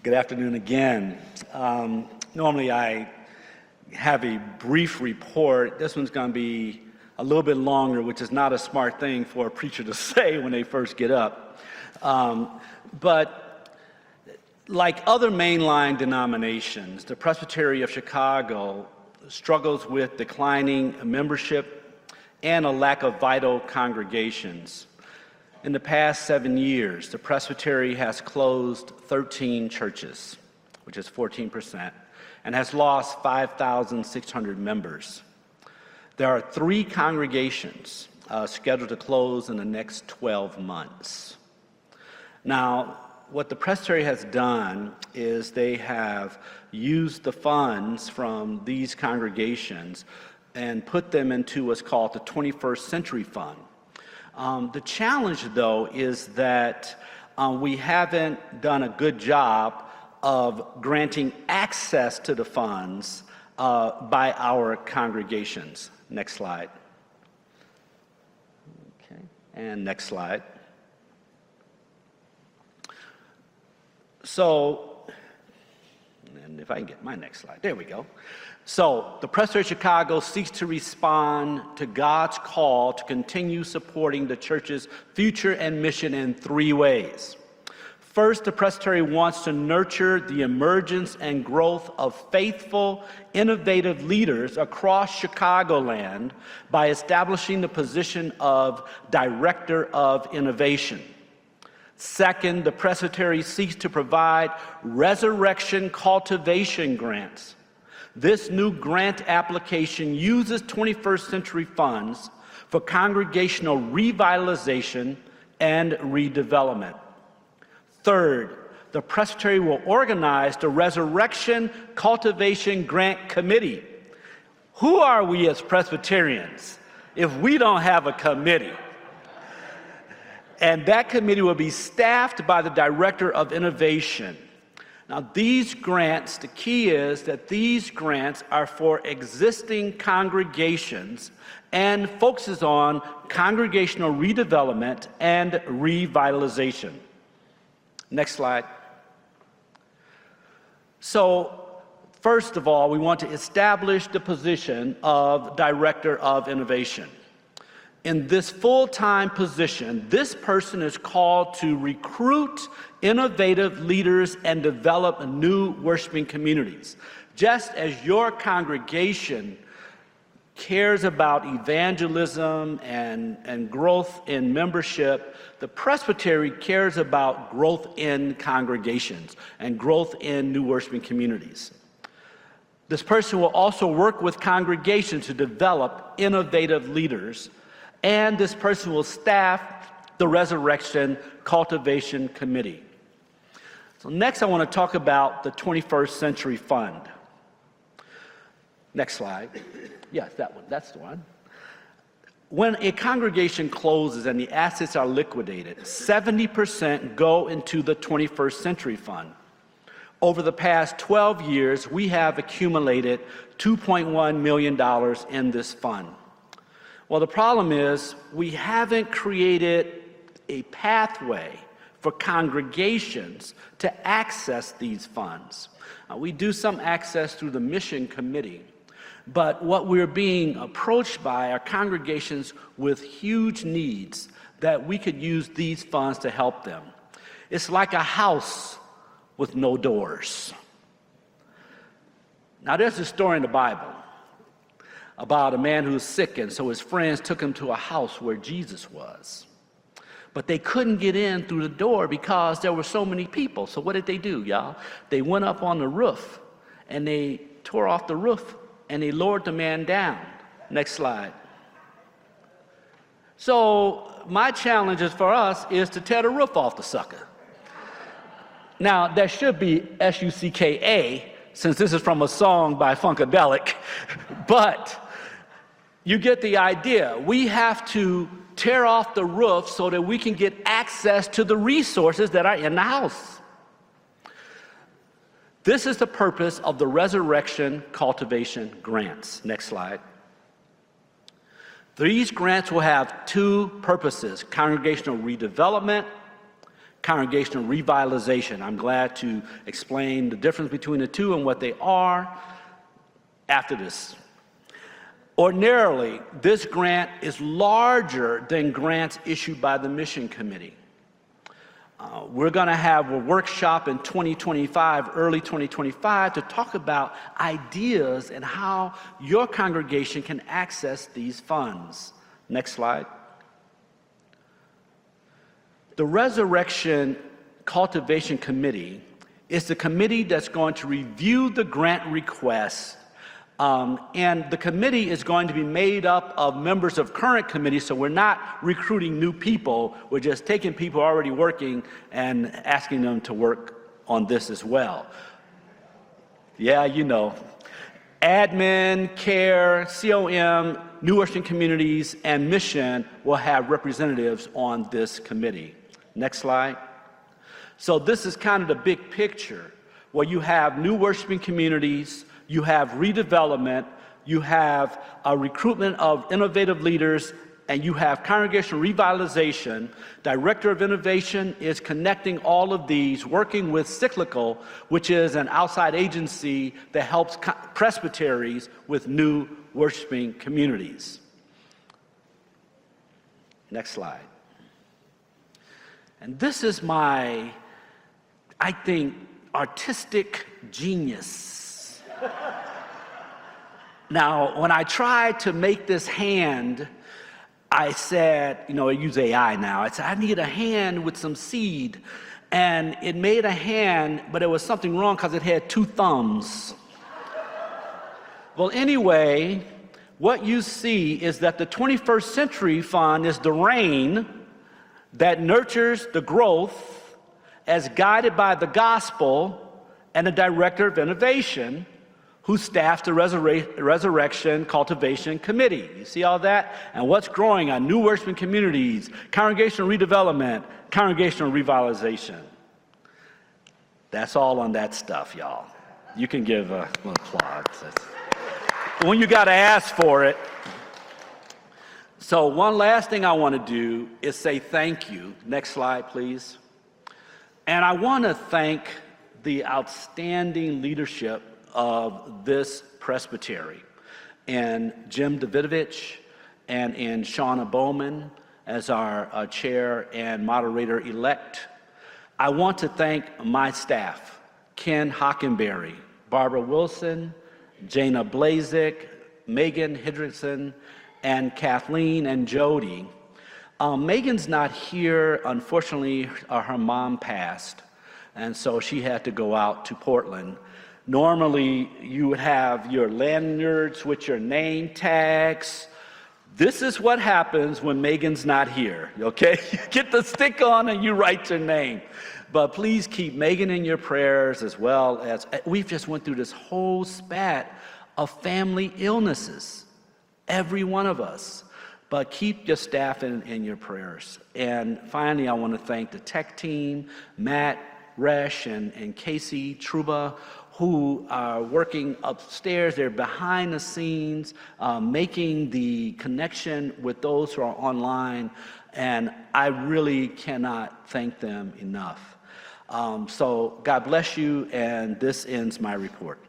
Good afternoon again. Normally I have a brief report. This one's going to be a little bit longer, which is not a smart thing for a preacher to say when they first get up. But like other mainline denominations, the Presbytery of Chicago struggles with declining membership and a lack of vital congregations. In the past 7 years, the Presbytery has closed 13 churches, which is 14%, and has lost 5,600 members. There are 3 congregations scheduled to close in the next 12 months. Now, what the Presbytery has done is they have used the funds from these congregations and put them into what's called the 21st Century Fund. The challenge, though, is that we haven't done a good job of granting access to the funds by our congregations. Next slide. Okay, and next slide. So, and if I can get my next slide, there we go. So, the Presbytery of Chicago seeks to respond to God's call to continue supporting the church's future and mission in 3 ways. First, the Presbytery wants to nurture the emergence and growth of faithful, innovative leaders across Chicagoland by establishing the position of Director of Innovation. Second, the Presbytery seeks to provide resurrection cultivation grants. This new grant application uses 21st century funds for congregational revitalization and redevelopment. Third, the Presbytery will organize the Resurrection Cultivation Grant Committee. Who are we as Presbyterians if we don't have a committee? And that committee will be staffed by the Director of Innovation. Now, these grants, the key is that these grants are for existing congregations and focuses on congregational redevelopment and revitalization. Next slide. So, first of all, we want to establish the position of Director of Innovation. In this full-time position, this person is called to recruit innovative leaders and develop new worshiping communities. Just as your congregation cares about evangelism and growth in membership, the Presbytery cares about growth in congregations and growth in new worshiping communities. This person will also work with congregations to develop innovative leaders, and this person will staff the Resurrection Cultivation Committee. So next I want to talk about the 21st Century Fund. Next slide. Yes, that one, that's the one. When a congregation closes and the assets are liquidated, 70% go into the 21st Century Fund. Over the past 12 years, we have accumulated $2.1 million in this fund. Well, the problem is we haven't created a pathway for congregations to access these funds. We do some access through the mission committee, but what we're being approached by are congregations with huge needs that we could use these funds to help them. It's like a house with no doors. Now, there's a story in the Bible about a man who's sick, and so his friends took him to a house where Jesus was. But they couldn't get in through the door because there were so many people. So what did they do, y'all? They went up on the roof, and they tore off the roof, and they lowered the man down. Next slide. So my challenge is for us is to tear the roof off the sucker. Now, that should be S-U-C-K-A, since this is from a song by Funkadelic, but you get the idea. We have to tear off the roof so that we can get access to the resources that are in the house. This is the purpose of the Resurrection Cultivation Grants. Next slide. These grants will have 2 purposes: congregational redevelopment, congregational revitalization. I'm glad to explain the difference between the two and what they are after this. Ordinarily, this grant is larger than grants issued by the Mission Committee. We're going to have a workshop in 2025, early 2025, to talk about ideas and how your congregation can access these funds. Next slide. The Resurrection Cultivation Committee is the committee that's going to review the grant requests. And the committee is going to be made up of members of current committees, so we're not recruiting new people. We're just taking people already working and asking them to work on this as well. Yeah, you know. Admin, care, COM, New Worshiping Communities, and Mission will have representatives on this committee. Next slide. So this is kind of the big picture, where you have New Worshiping Communities, you have redevelopment, you have a recruitment of innovative leaders, and you have congregational revitalization. Director of Innovation is connecting all of these, working with Cyclical, which is an outside agency that helps presbyteries with new worshiping communities. Next slide. And this is my, I think, artistic genius. Now, when I tried to make this hand, I said, you know, I use AI now. I said, I need a hand with some seed. And it made a hand, but there was something wrong because it had two thumbs. Well, anyway, what you see is that the 21st Century Fund is the rain that nurtures the growth as guided by the gospel and the Director of Innovation, who staffs the Resurrection Cultivation Committee. You see all that? And what's growing on New Worshiping Communities, congregational redevelopment, congregational revitalization. That's all on that stuff, y'all. You can give a little applause. When you got to ask for it. So one last thing I want to do is say thank you. Next slide, please. And I want to thank the outstanding leadership of this presbytery, and Jim Davidovich and Shauna Bowman as our chair and moderator-elect. I want to thank my staff, Ken Hockenberry, Barbara Wilson, Jana Blazik, Megan Hendrickson, and Kathleen and Jody. Megan's not here. Unfortunately, her mom passed, and so she had to go out to Portland. Normally, you would have your lanyards with your name tags. This is what happens when Megan's not here, okay? You get the stick on and you write your name. But please keep Megan in your prayers, as well as we've just went through this whole spat of family illnesses, every one of us. But keep your staff in your prayers. And finally, I want to thank the tech team, Matt, Resh, and Casey Truba, who are working upstairs. They're behind the scenes, making the connection with those who are online, and I really cannot thank them enough. So God bless you, and this ends my report.